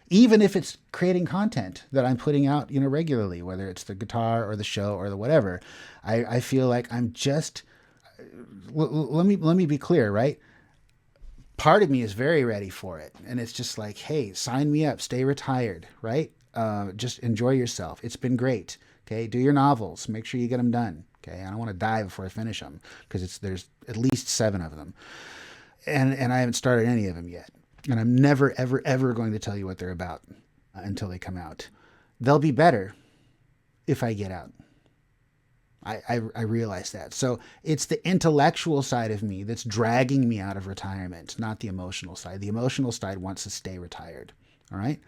Even if it's creating content that I'm putting out, regularly, whether it's the guitar or the show or the whatever, I feel like I'm just, let me be clear, right? Part of me is very ready for it. And it's just like, hey, sign me up, stay retired, right? Just enjoy yourself. It's been great. Okay. Do your novels. Make sure you get them done. Okay. I don't want to die before I finish them because there's at least 7 of them. And I haven't started any of them yet. And I'm never, ever, ever going to tell you what they're about until they come out. They'll be better if I get out. I realize that. So it's the intellectual side of me that's dragging me out of retirement, not the emotional side. The emotional side wants to stay retired. All right.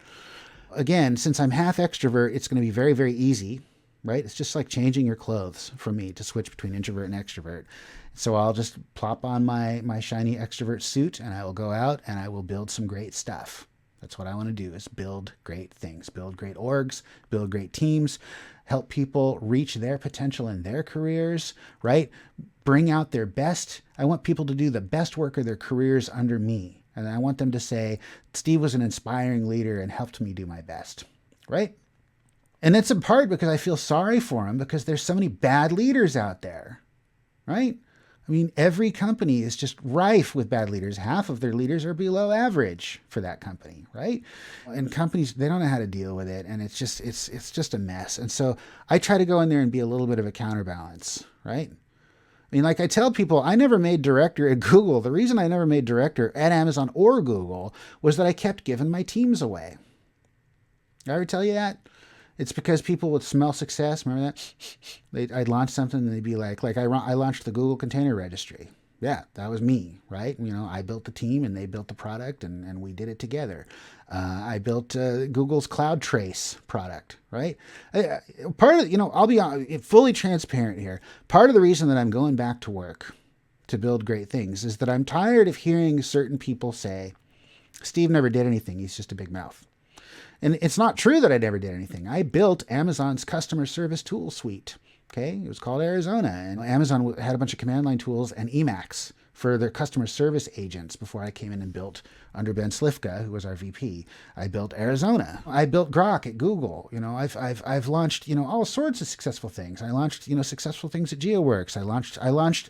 Again, since I'm half extrovert, it's going to be very, very easy, right? It's just like changing your clothes for me to switch between introvert and extrovert. So I'll just plop on my shiny extrovert suit and I will go out and I will build some great stuff. That's what I want to do, is build great things, build great orgs, build great teams, help people reach their potential in their careers, right? Bring out their best. I want people to do the best work of their careers under me. And I want them to say, Steve was an inspiring leader and helped me do my best, right? And it's in part because I feel sorry for him, because there's so many bad leaders out there, right? I mean, every company is just rife with bad leaders. Half of their leaders are below average for that company, right? And companies, they don't know how to deal with it, and it's just a mess. And so I try to go in there and be a little bit of a counterbalance, right? I mean, like I tell people, I never made director at Google. The reason I never made director at Amazon or Google was that I kept giving my teams away. Did I ever tell you that? It's because people would smell success. Remember that? I'd launch something and they'd be like I launched the Google Container Registry. Yeah, that was me, right? You know, I built the team and they built the product and we did it together. I built Google's Cloud Trace product, right? Part of, I'll be fully transparent here. Part of the reason that I'm going back to work to build great things is that I'm tired of hearing certain people say, Steve never did anything. He's just a big mouth. And it's not true that I never did anything. I built Amazon's customer service tool suite. Okay, it was called Arizona, and Amazon had a bunch of command line tools and Emacs for their customer service agents before I came in and built under Ben Slifka, who was our VP. I built Arizona. I built Grok at Google. I've launched all sorts of successful things. I launched successful things at GeoWorks. I launched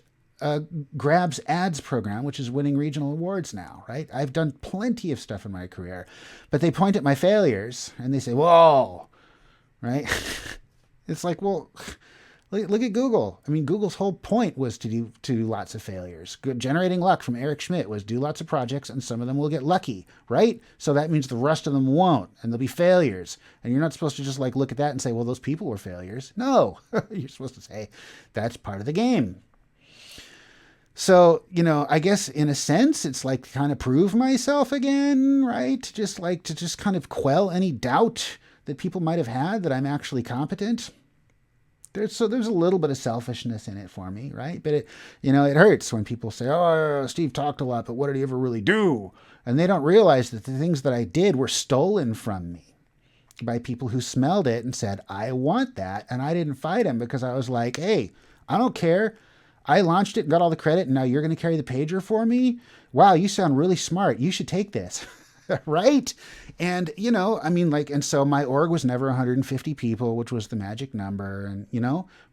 Grab's ads program, which is winning regional awards now, right? I've done plenty of stuff in my career, but they point at my failures and they say, whoa, right? It's like, well, look at Google. I mean, Google's whole point was to do lots of failures. Generating luck from Eric Schmidt was do lots of projects and some of them will get lucky, right? So that means the rest of them won't, and they'll be failures. And you're not supposed to just look at that and say, well, those people were failures. No, you're supposed to say that's part of the game. So, I guess in a sense, it's like kind of prove myself again, right? To kind of quell any doubt that people might have had that I'm actually competent. There's a little bit of selfishness in it for me, right? But it hurts when people say, oh, Steve talked a lot, but what did he ever really do? And they don't realize that the things that I did were stolen from me by people who smelled it and said, I want that. And I didn't fight them because I was like, hey, I don't care. I launched it and got all the credit, and now you're going to carry the pager for me? Wow, you sound really smart. You should take this, right? And, and so my org was never 150 people, which was the magic number, and,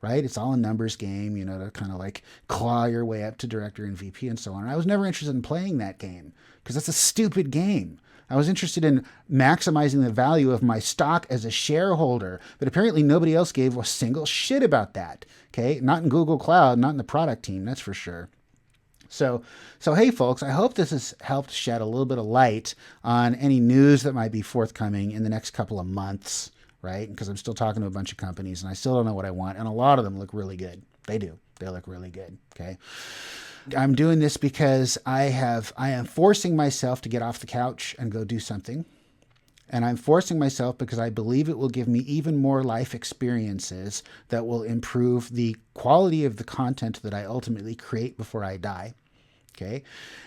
right? It's all a numbers game, to kind of claw your way up to director and VP and so on. And I was never interested in playing that game because that's a stupid game. I was interested in maximizing the value of my stock as a shareholder, but apparently nobody else gave a single shit about that. Okay, not in Google Cloud, not in the product team, that's for sure. So hey folks, I hope this has helped shed a little bit of light on any news that might be forthcoming in the next couple of months, right? Because I'm still talking to a bunch of companies and I still don't know what I want, and a lot of them look really good. They do. They look really good. Okay. I'm doing this because I am forcing myself to get off the couch and go do something. And I'm forcing myself because I believe it will give me even more life experiences that will improve the quality of the content that I ultimately create before I die. Okay.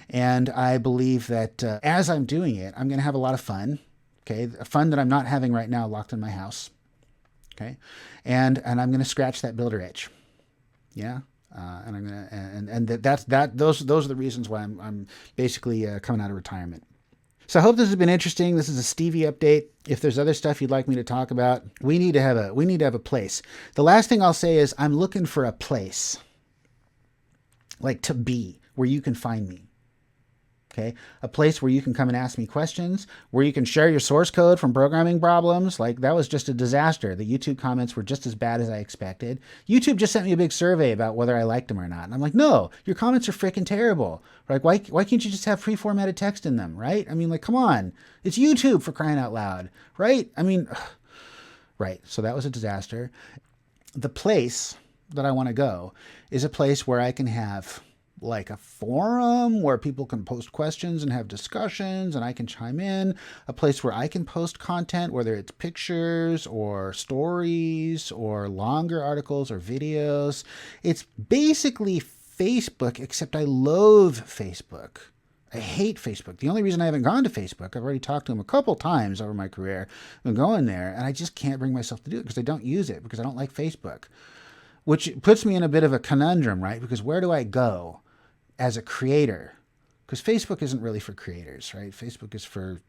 And I believe that as I'm doing it, I'm going to have a lot of fun. Okay. Fun that I'm not having right now locked in my house. Okay. And I'm going to scratch that builder itch. Yeah. And I'm gonna those are the reasons why I'm basically coming out of retirement. So I hope this has been interesting. This is a Stevie update. If there's other stuff you'd like me to talk about, we need to have a place. The last thing I'll say is I'm looking for a place to be where you can find me. Okay, a place where you can come and ask me questions, where you can share your source code from programming problems. That was just a disaster. The YouTube comments were just as bad as I expected. YouTube just sent me a big survey about whether I liked them or not. And I'm like, no, your comments are freaking terrible. Why can't you just have pre-formatted text in them, right? I mean, come on. It's YouTube, for crying out loud, right? I mean, right. So that was a disaster. The place that I want to go is a place where I can have a forum where people can post questions and have discussions and I can chime in, a place where I can post content, whether it's pictures or stories or longer articles or videos. It's basically Facebook, except I loathe Facebook. I hate Facebook. The only reason I haven't gone to Facebook, I've already talked to them a couple times over my career. I'm going there, and I just can't bring myself to do it because I don't use it, because I don't like Facebook. Which puts me in a bit of a conundrum, right? Because where do I go as a creator? Because Facebook isn't really for creators, right? Facebook is for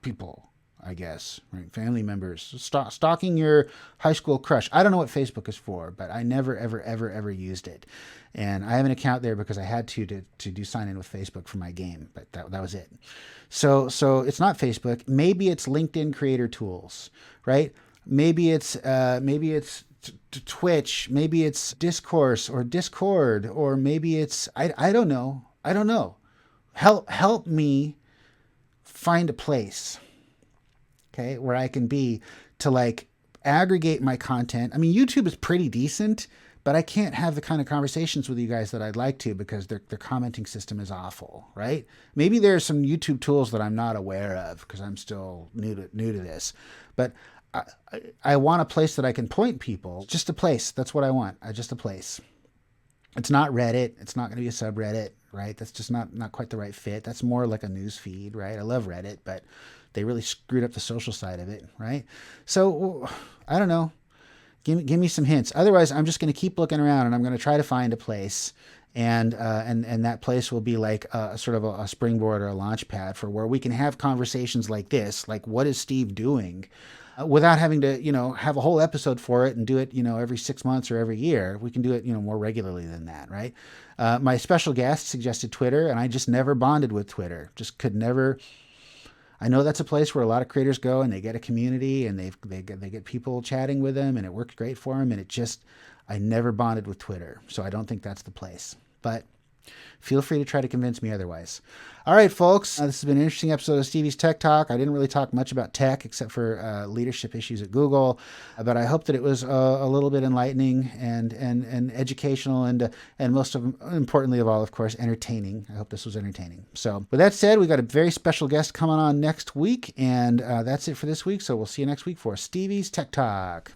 people, I guess, right? Family members, stalking your high school crush. I don't know what Facebook is for, but I never, ever, ever, ever used it. And I have an account there because I had to do sign in with Facebook for my game, but that was it. So it's not Facebook. Maybe it's LinkedIn Creator Tools, right? Maybe it's Twitch. Maybe it's Discourse or Discord, or maybe it's I don't know. I don't know. Help me find a place, okay, where I can be to like aggregate my content. I mean, YouTube is pretty decent, but I can't have the kind of conversations with you guys that I'd like to because their commenting system is awful, right? Maybe there are some YouTube tools that I'm not aware of because I'm still new to this, but I want a place that I can point people. Just a place. That's what I want. Just a place. It's not Reddit. It's not going to be a subreddit, right? That's just not quite the right fit. That's more like a news feed, right? I love Reddit, but they really screwed up the social side of it, right? So I don't know. Give me some hints. Otherwise, I'm just going to keep looking around, and I'm going to try to find a place, and that place will be like a sort of a springboard or a launch pad for where we can have conversations like this, like what is Steve doing, without having to, have a whole episode for it and do it, every 6 months or every year. We can do it, more regularly than that, right? My special guest suggested Twitter, and I just never bonded with Twitter. Just could never. I know that's a place where a lot of creators go and they get a community and they get people chatting with them, and it works great for them. And I never bonded with Twitter, so I don't think that's the place. But feel free to try to convince me otherwise. All right, folks, this has been an interesting episode of Stevie's Tech Talk. I didn't really talk much about tech except for leadership issues at Google, but I hope that it was a little bit enlightening and educational and most importantly of all, of course, entertaining. I hope this was entertaining. So with that said, we got a very special guest coming on next week, and that's it for this week. So we'll see you next week for Stevie's Tech Talk.